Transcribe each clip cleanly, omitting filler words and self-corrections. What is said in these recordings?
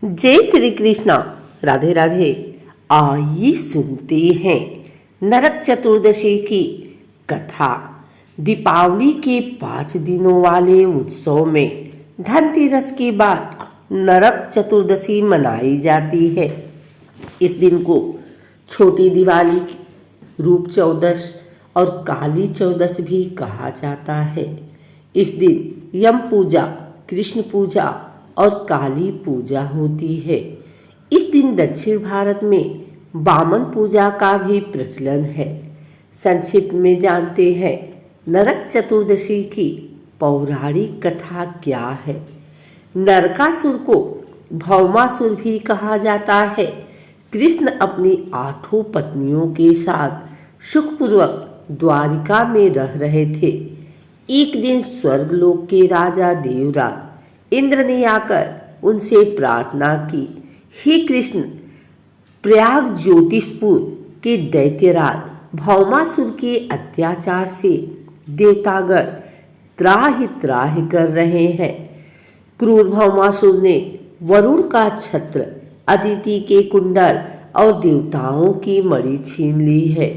जय श्री कृष्णा। राधे राधे। आइए सुनते हैं नरक चतुर्दशी की कथा। दीपावली के 5 दिनों वाले उत्सव में धनतेरस के बाद नरक चतुर्दशी मनाई जाती है। इस दिन को छोटी दिवाली, रूप चौदस और काली चौदस भी कहा जाता है। इस दिन यम पूजा, कृष्ण पूजा और काली पूजा होती है। इस दिन दक्षिण भारत में वामन पूजा का भी प्रचलन है। संक्षिप्त में जानते हैं नरक चतुर्दशी की पौराणिक कथा क्या है। नरकासुर को भौमासुर भी कहा जाता है। कृष्ण अपनी 8 पत्नियों के साथ सुखपूर्वक द्वारिका में रह रहे थे। एक दिन स्वर्गलोक के राजा देवराज इंद्र ने आकर उनसे प्रार्थना की, हे कृष्ण, प्रयाग ज्योतिषपुर के दैत्यराज भौमासुर के अत्याचार से देवतागण त्राहि त्राहि कर रहे हैं। क्रूर भौमासुर ने वरुण का छत्र, अदिति के कुंडल और देवताओं की मणि छीन ली है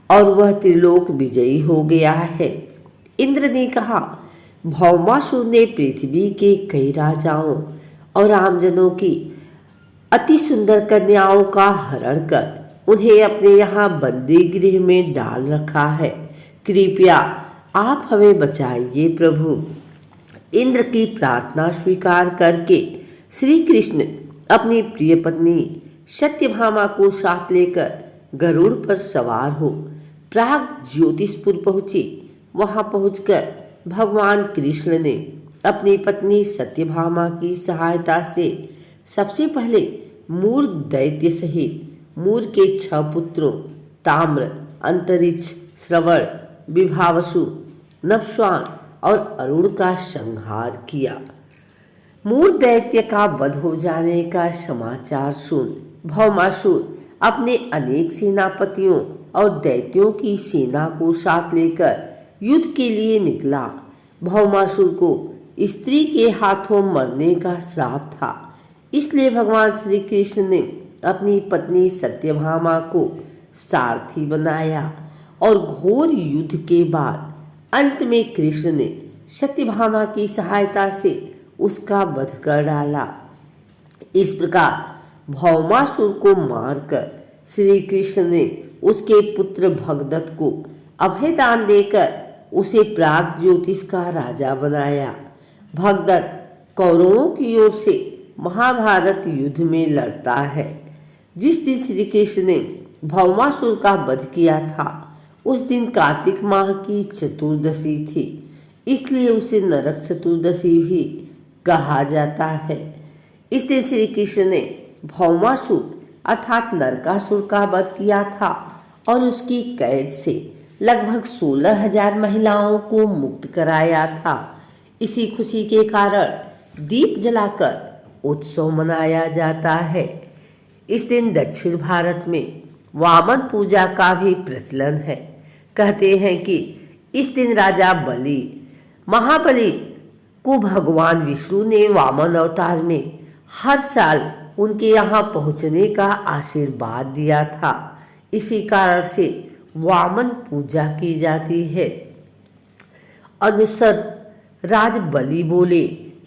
और वह त्रिलोक विजयी हो गया है। इंद्र ने कहा, भौमासुर ने पृथ्वी के कई राजाओं और आमजनों की अति सुंदर कन्याओं का हरण कर उन्हें अपने यहाँ बंदी गृह में डाल रखा है। कृपया आप हमें बचाइए प्रभु। इंद्र की प्रार्थना स्वीकार करके श्री कृष्ण अपनी प्रिय पत्नी सत्यभामा को साथ लेकर गरुड़ पर सवार हो प्राग ज्योतिषपुर पहुंचे। वहां पहुंचकर भगवान कृष्ण ने अपनी पत्नी सत्यभामा की सहायता से सबसे पहले मूर दैत्य सहित मूर के 6 पुत्रों ताम्र, अंतरिक्ष, श्रवण, विभावसु, नभस्वान और अरुण का संहार किया। मूर दैत्य का वध हो जाने का समाचार सुन भौमासुर अपने अनेक सेनापतियों और दैत्यों की सेना को साथ लेकर युद्ध के लिए निकला। भौमासुर को स्त्री के हाथों मरने का श्राप था, इसलिए भगवान श्री कृष्ण ने अपनी पत्नी सत्यभामा को सारथी बनाया और घोर युद्ध के बाद अंत में कृष्ण ने सत्यभामा की सहायता से उसका वध कर डाला। इस प्रकार भौमासुर को मारकर श्री कृष्ण ने उसके पुत्र भगदत्त को अभयदान देकर उसे प्राग ज्योतिष का राजा बनाया। भगदत्त कौरवों की ओर से महाभारत युद्ध में लड़ता है। जिस दिन श्री कृष्ण ने भौमासुर का वध किया था उस दिन कार्तिक माह की चतुर्दशी थी, इसलिए उसे नरक चतुर्दशी भी कहा जाता है। इस दिन श्री कृष्ण ने भौमासुर अर्थात नरकासुर का वध किया था और उसकी कैद से लगभग 16,000 महिलाओं को मुक्त कराया था। इसी खुशी के कारण दीप जलाकर उत्सव मनाया जाता है। इस दिन दक्षिण भारत में वामन पूजा का भी प्रचलन है। कहते हैं कि इस दिन राजा बलि, महाबली को भगवान विष्णु ने वामन अवतार में हर साल उनके यहाँ पहुँचने का आशीर्वाद दिया था। इसी कारण से वामन पूजा की जाती है। अनुसद राज बलि बोले,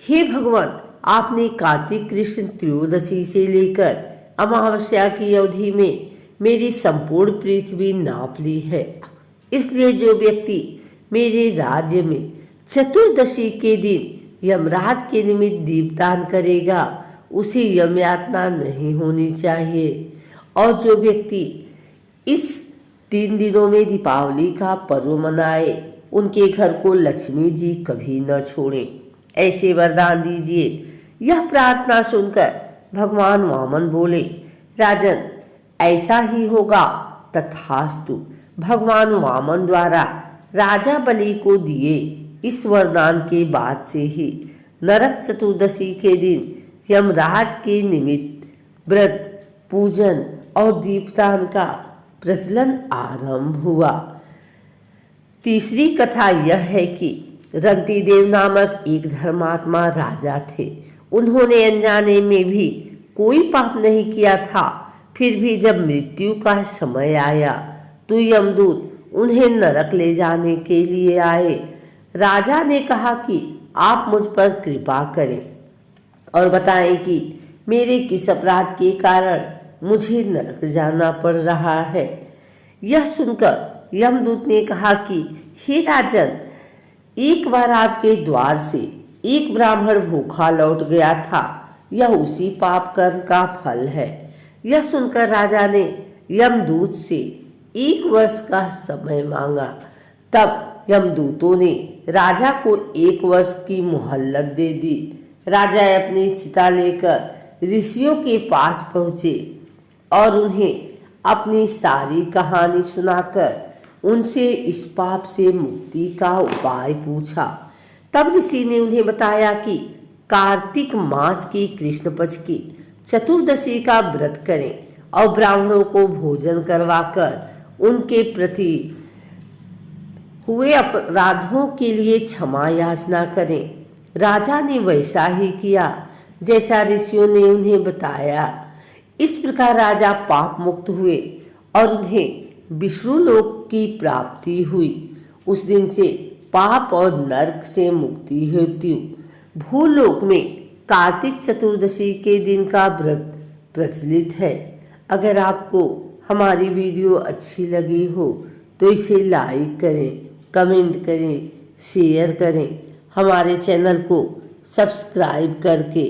हे भगवान, आपने कार्तिक कृष्ण त्रयोदशी से लेकर अमावस्या की अवधि में मेरी संपूर्ण पृथ्वी नाप ली है, इसलिए जो व्यक्ति मेरे राज्य में चतुर्दशी के दिन यमराज के निमित्त दीपदान करेगा उसे यम यातना नहीं होनी चाहिए। और जो व्यक्ति इस 3 दिनों में दीपावली का पर्व मनाए उनके घर को लक्ष्मी जी कभी न छोड़ें, ऐसे वरदान दीजिए। यह प्रार्थना सुनकर भगवान वामन बोले, राजन, ऐसा ही होगा, तथास्तु। भगवान वामन द्वारा राजा बलि को दिए इस वरदान के बाद से ही नरक चतुर्दशी के दिन यमराज के निमित्त व्रत, पूजन और दीपदान का प्रचलन आरंभ हुआ। तीसरी कथा यह है कि रंतिदेव नामक एक धर्मात्मा राजा थे। उन्होंने अनजाने में भी कोई पाप नहीं किया था। फिर भी जब मृत्यु का समय आया तो यमदूत उन्हें नरक ले जाने के लिए आए। राजा ने कहा कि आप मुझ पर कृपा करें और बताएं कि मेरे किस अपराध के कारण मुझे नरक जाना पड़ रहा है। यह सुनकर यमदूत ने कहा कि हे राजन, एक बार आपके द्वार से एक ब्राह्मण भूखा लौट गया था। यह उसी पाप कर्म का फल है। यह सुनकर राजा ने यमदूत से 1 वर्ष का समय मांगा। तब यमदूतों ने राजा को 1 वर्ष की मोहलत दे दी। राजा अपनी चिता लेकर ऋषियों के पास पहुँचे और उन्हें अपनी सारी कहानी सुनाकर उनसे इस पाप से मुक्ति का उपाय पूछा। तब ऋषि ने उन्हें बताया कि कार्तिक मास की कृष्ण पक्ष की चतुर्दशी का व्रत करें और ब्राह्मणों को भोजन करवाकर उनके प्रति हुए अपराधों के लिए क्षमा याचना करें। राजा ने वैसा ही किया जैसा ऋषियों ने उन्हें बताया। इस प्रकार राजा पाप मुक्त हुए और उन्हें विष्णु लोक की प्राप्ति हुई। उस दिन से पाप और नरक से मुक्ति हेतु भूलोक में कार्तिक चतुर्दशी के दिन का व्रत प्रचलित है। अगर आपको हमारी वीडियो अच्छी लगी हो तो इसे लाइक करें, कमेंट करें, शेयर करें। हमारे चैनल को सब्सक्राइब करके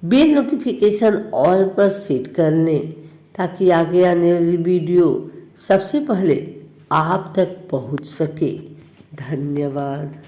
बेल नोटिफिकेशन ऑल पर सेट कर लें ताकि आगे आने वाली वीडियो सबसे पहले आप तक पहुंच सके। धन्यवाद।